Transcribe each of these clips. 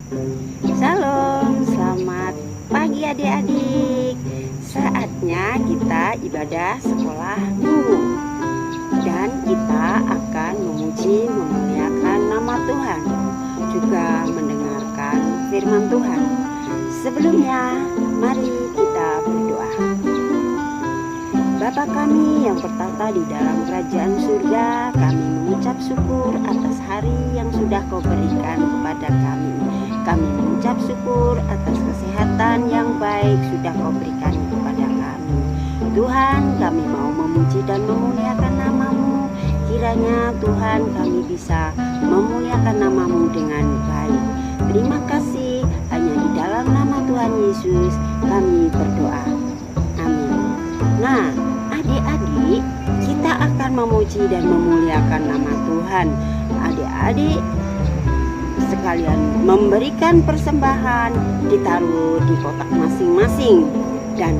Shalom, selamat pagi adik-adik. Saatnya kita ibadah sekolah minggu. Dan kita akan memuji memuliakan nama Tuhan, juga mendengarkan firman Tuhan. Sebelumnya, mari kita berdoa. Bapa kami yang bertata di dalam kerajaan surga, kami mengucap syukur atas hari yang sudah Kau berikan kepada kami. Kami mengucap syukur atas kesehatan yang baik sudah Kau berikan kepada kami. Tuhan, kami mau memuji dan memuliakan nama-Mu. Kiranya Tuhan kami bisa memuliakan nama-Mu dengan baik. Terima kasih, hanya di dalam nama Tuhan Yesus kami berdoa. Amin. Nah, adik-adik, kita akan memuji dan memuliakan nama Tuhan. Adik-adik sekalian memberikan persembahan, ditaruh di kotak masing-masing, dan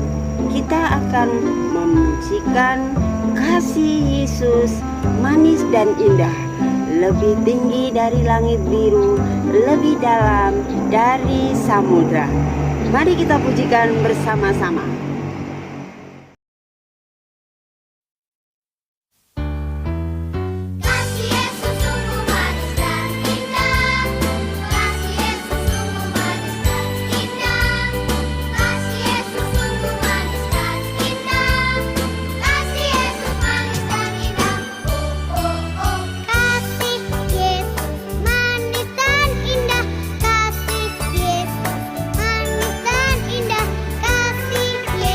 kita akan memujikan kasih Yesus manis dan indah, lebih tinggi dari langit biru, lebih dalam dari samudra. Mari kita pujikan bersama-sama. Kasih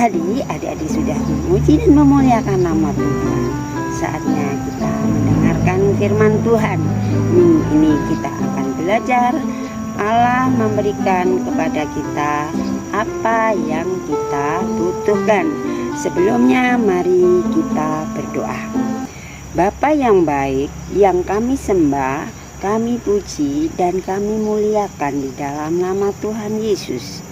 Tadi adik-adik sudah memuji dan memuliakan nama Tuhan. Saatnya kita mendengarkan firman Tuhan. Minggu ini kita akan belajar Allah memberikan kepada kita apa yang kita butuhkan. Sebelumnya mari kita berdoa. Bapa yang baik, yang kami sembah, kami puji dan kami muliakan di dalam nama Tuhan Yesus.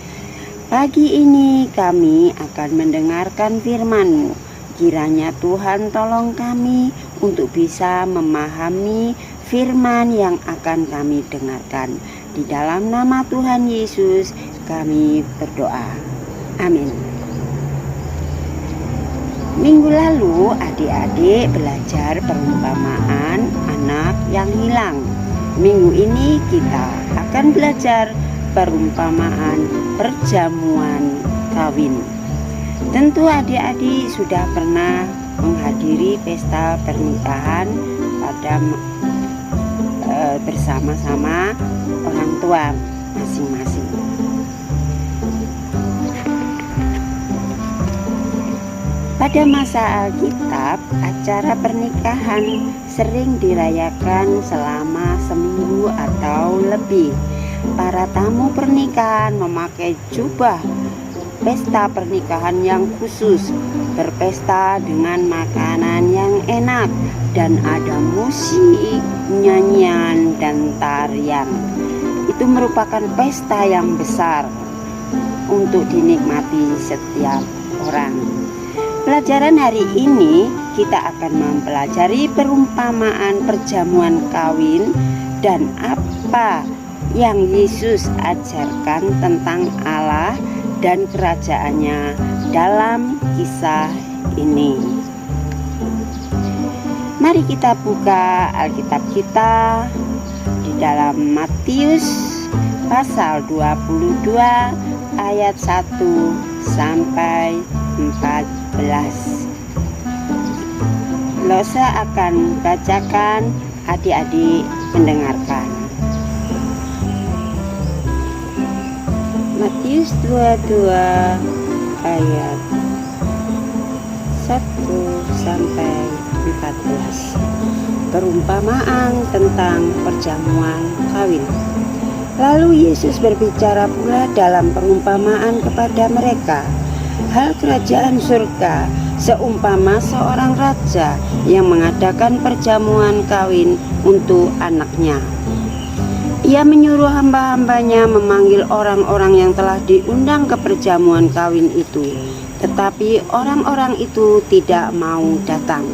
Pagi ini kami akan mendengarkan firman-Mu. Kiranya Tuhan tolong kami untuk bisa memahami firman yang akan kami dengarkan. Di dalam nama Tuhan Yesus kami berdoa. Amin. Minggu lalu adik-adik belajar perumpamaan anak yang hilang. Minggu ini kita akan belajar perumpamaan perjamuan kawin. Tentu adik-adik sudah pernah menghadiri pesta pernikahan pada bersama-sama orang tua masing-masing. Pada masa Alkitab, acara pernikahan sering dirayakan selama seminggu atau lebih. Para tamu pernikahan memakai jubah pesta pernikahan yang khusus, berpesta dengan makanan yang enak, dan ada musik, nyanyian, dan tarian. Itu merupakan pesta yang besar untuk dinikmati setiap orang. Pelajaran hari ini kita akan mempelajari perumpamaan perjamuan kawin dan apa yang Yesus ajarkan tentang Allah dan kerajaannya dalam kisah ini. Mari kita buka Alkitab kita di dalam Matius pasal 22 ayat 1 sampai 14. Losa akan bacakan, adik-adik mendengarkan. Matius 22 ayat 1 sampai 14. Perumpamaan tentang perjamuan kawin. Lalu Yesus berbicara pula dalam perumpamaan kepada mereka. Hal kerajaan surga seumpama seorang raja yang mengadakan perjamuan kawin untuk anaknya. Ia menyuruh hamba-hambanya memanggil orang-orang yang telah diundang ke perjamuan kawin itu, tetapi orang-orang itu tidak mau datang.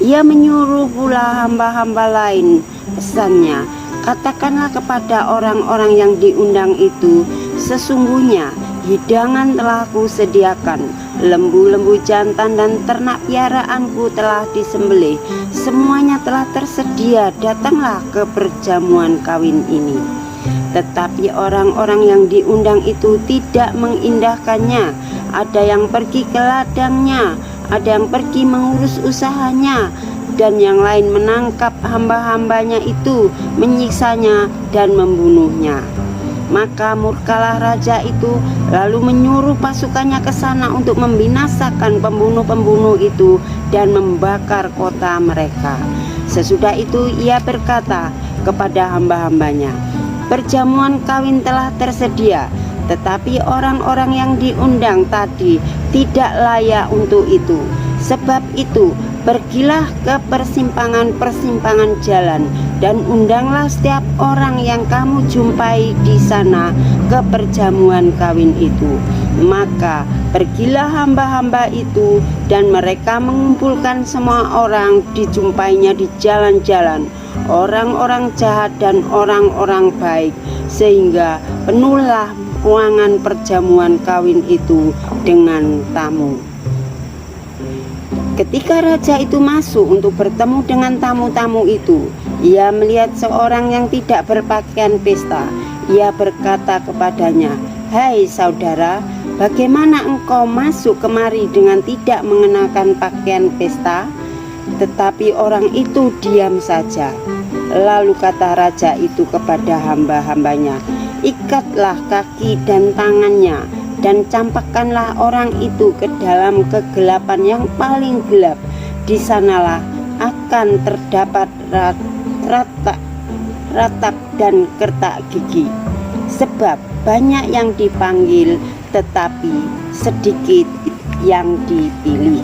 Ia menyuruh pula hamba-hamba lain, pesannya, katakanlah kepada orang-orang yang diundang itu, sesungguhnya hidangan telah kusediakan, lembu-lembu jantan dan ternak piaraanku telah disembelih, semuanya telah tersedia, datanglah ke perjamuan kawin ini. Tetapi orang-orang yang diundang itu tidak mengindahkannya. Ada yang pergi ke ladangnya, ada yang pergi mengurus usahanya, dan yang lain menangkap hamba-hambanya itu, menyiksanya dan membunuhnya. Maka murkalah raja itu, lalu menyuruh pasukannya ke sana untuk membinasakan pembunuh-pembunuh itu dan membakar kota mereka. Sesudah itu ia berkata kepada hamba-hambanya, perjamuan kawin telah tersedia, tetapi orang-orang yang diundang tadi tidak layak untuk itu. Sebab itu, pergilah ke persimpangan-persimpangan jalan dan undanglah setiap orang yang kamu jumpai di sana ke perjamuan kawin itu. Maka pergilah hamba-hamba itu dan mereka mengumpulkan semua orang dijumpainya di jalan-jalan, orang-orang jahat dan orang-orang baik, sehingga penuhlah ruangan perjamuan kawin itu dengan tamu. Ketika raja itu masuk untuk bertemu dengan tamu-tamu itu, ia melihat seorang yang tidak berpakaian pesta. Ia berkata kepadanya, "Hai saudara, bagaimana engkau masuk kemari dengan tidak mengenakan pakaian pesta?" Tetapi orang itu diam saja. Lalu kata raja itu kepada hamba-hambanya, "Ikatlah kaki dan tangannya dan campakkanlah orang itu ke dalam kegelapan yang paling gelap. Di sanalah akan terdapat ratap dan kertak gigi. Sebab banyak yang dipanggil, tetapi sedikit yang dipilih.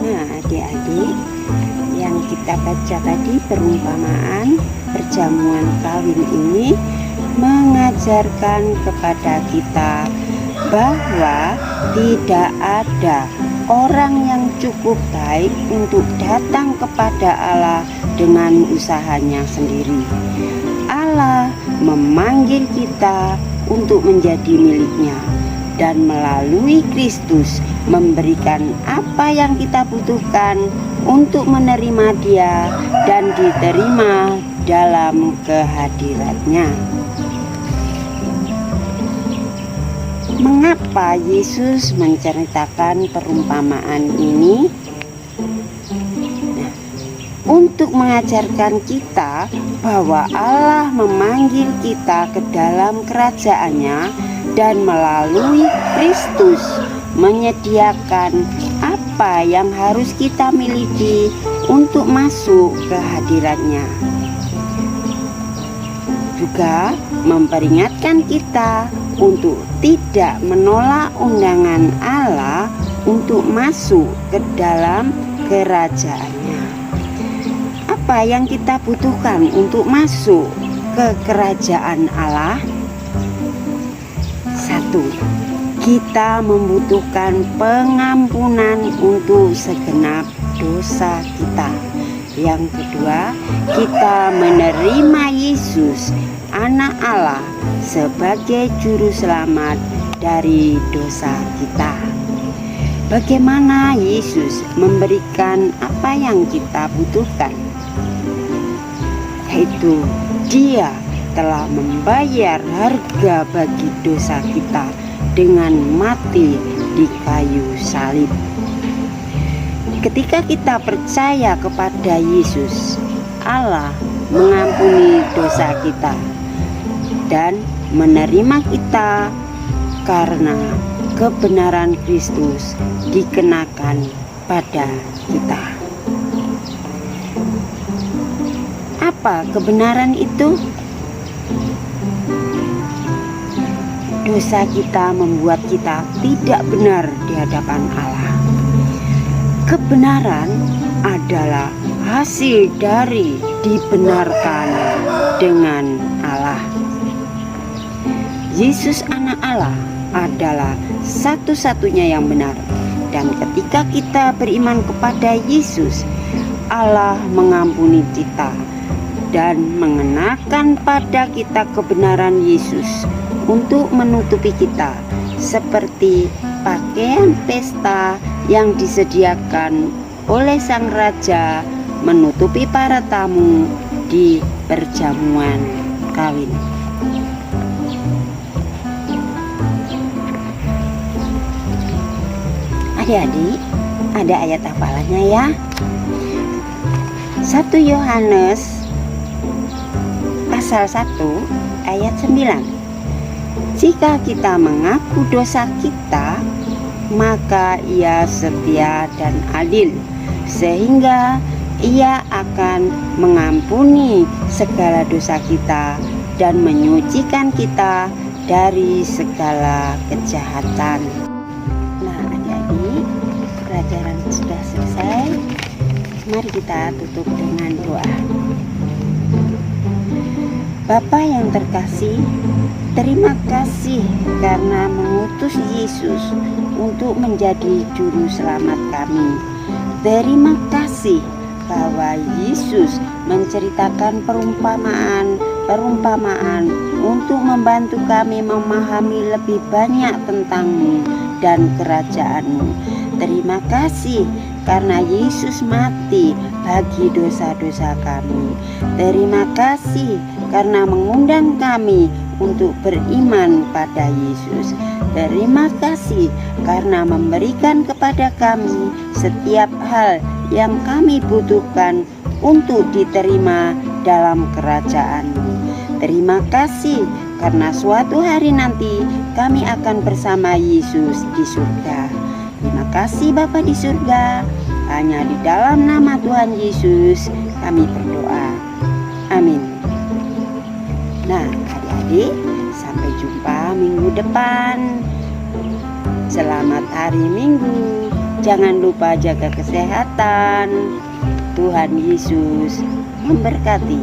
Nah, adik-adik, yang kita baca tadi perumpamaan perjamuan kawin ini mengajarkan kepada kita bahwa tidak ada orang yang cukup baik untuk datang kepada Allah dengan usahanya sendiri. Allah memanggil kita untuk menjadi miliknya, dan melalui Kristus memberikan apa yang kita butuhkan untuk menerima Dia dan diterima dalam kehadiratnya. Mengapa Yesus menceritakan perumpamaan ini? Untuk mengajarkan kita bahwa Allah memanggil kita ke dalam kerajaannya, dan melalui Kristus menyediakan apa yang harus kita miliki untuk masuk ke hadiratnya. Juga memperingatkan kita untuk tidak menolak undangan Allah untuk masuk ke dalam kerajaannya. Apa yang kita butuhkan untuk masuk ke kerajaan Allah? 1. Kita membutuhkan pengampunan untuk segenap dosa kita. Yang kedua, kita menerima Yesus, Anak Allah, sebagai juru selamat dari dosa kita. Bagaimana Yesus memberikan apa yang kita butuhkan? Yaitu Dia telah membayar harga bagi dosa kita dengan mati di kayu salib. Ketika kita percaya kepada Yesus, Allah mengampuni dosa kita dan menerima kita karena kebenaran Kristus dikenakan pada kita. Apa kebenaran itu? Dosa kita membuat kita tidak benar di hadapan Allah. Kebenaran adalah hasil dari dibenarkan dengan Allah. Yesus Anak Allah adalah satu-satunya yang benar, dan ketika kita beriman kepada Yesus, Allah mengampuni kita dan mengenakan pada kita kebenaran Yesus untuk menutupi kita, seperti pakaian pesta yang disediakan oleh sang raja menutupi para tamu di perjamuan kawin. Adik-adik, ada ayat hafalannya ya. 1 Yohanes pasal 1 ayat 9. Jika kita mengaku dosa kita, maka Ia setia dan adil, sehingga Ia akan mengampuni segala dosa kita dan menyucikan kita dari segala kejahatan. Nah, adik-adik, pelajaran sudah selesai. Mari kita tutup dengan doa. Bapa yang terkasih, terima kasih karena mengutus Yesus untuk menjadi juru selamat kami. Terima kasih bahwa Yesus menceritakan perumpamaan untuk membantu kami memahami lebih banyak tentang-Mu dan kerajaan-Mu. Terima kasih karena Yesus mati bagi dosa-dosa kami. Terima kasih karena mengundang kami untuk beriman pada Yesus. Terima kasih karena memberikan kepada kami setiap hal yang kami butuhkan untuk diterima dalam kerajaan-Mu. Terima kasih karena suatu hari nanti kami akan bersama Yesus di surga. Terima kasih Bapa di surga. Hanya di dalam nama Tuhan Yesus kami berdoa. Amin. Nah, adik-adik, sampai jumpa minggu depan. Selamat hari Minggu. Jangan lupa jaga kesehatan. Tuhan Yesus memberkati.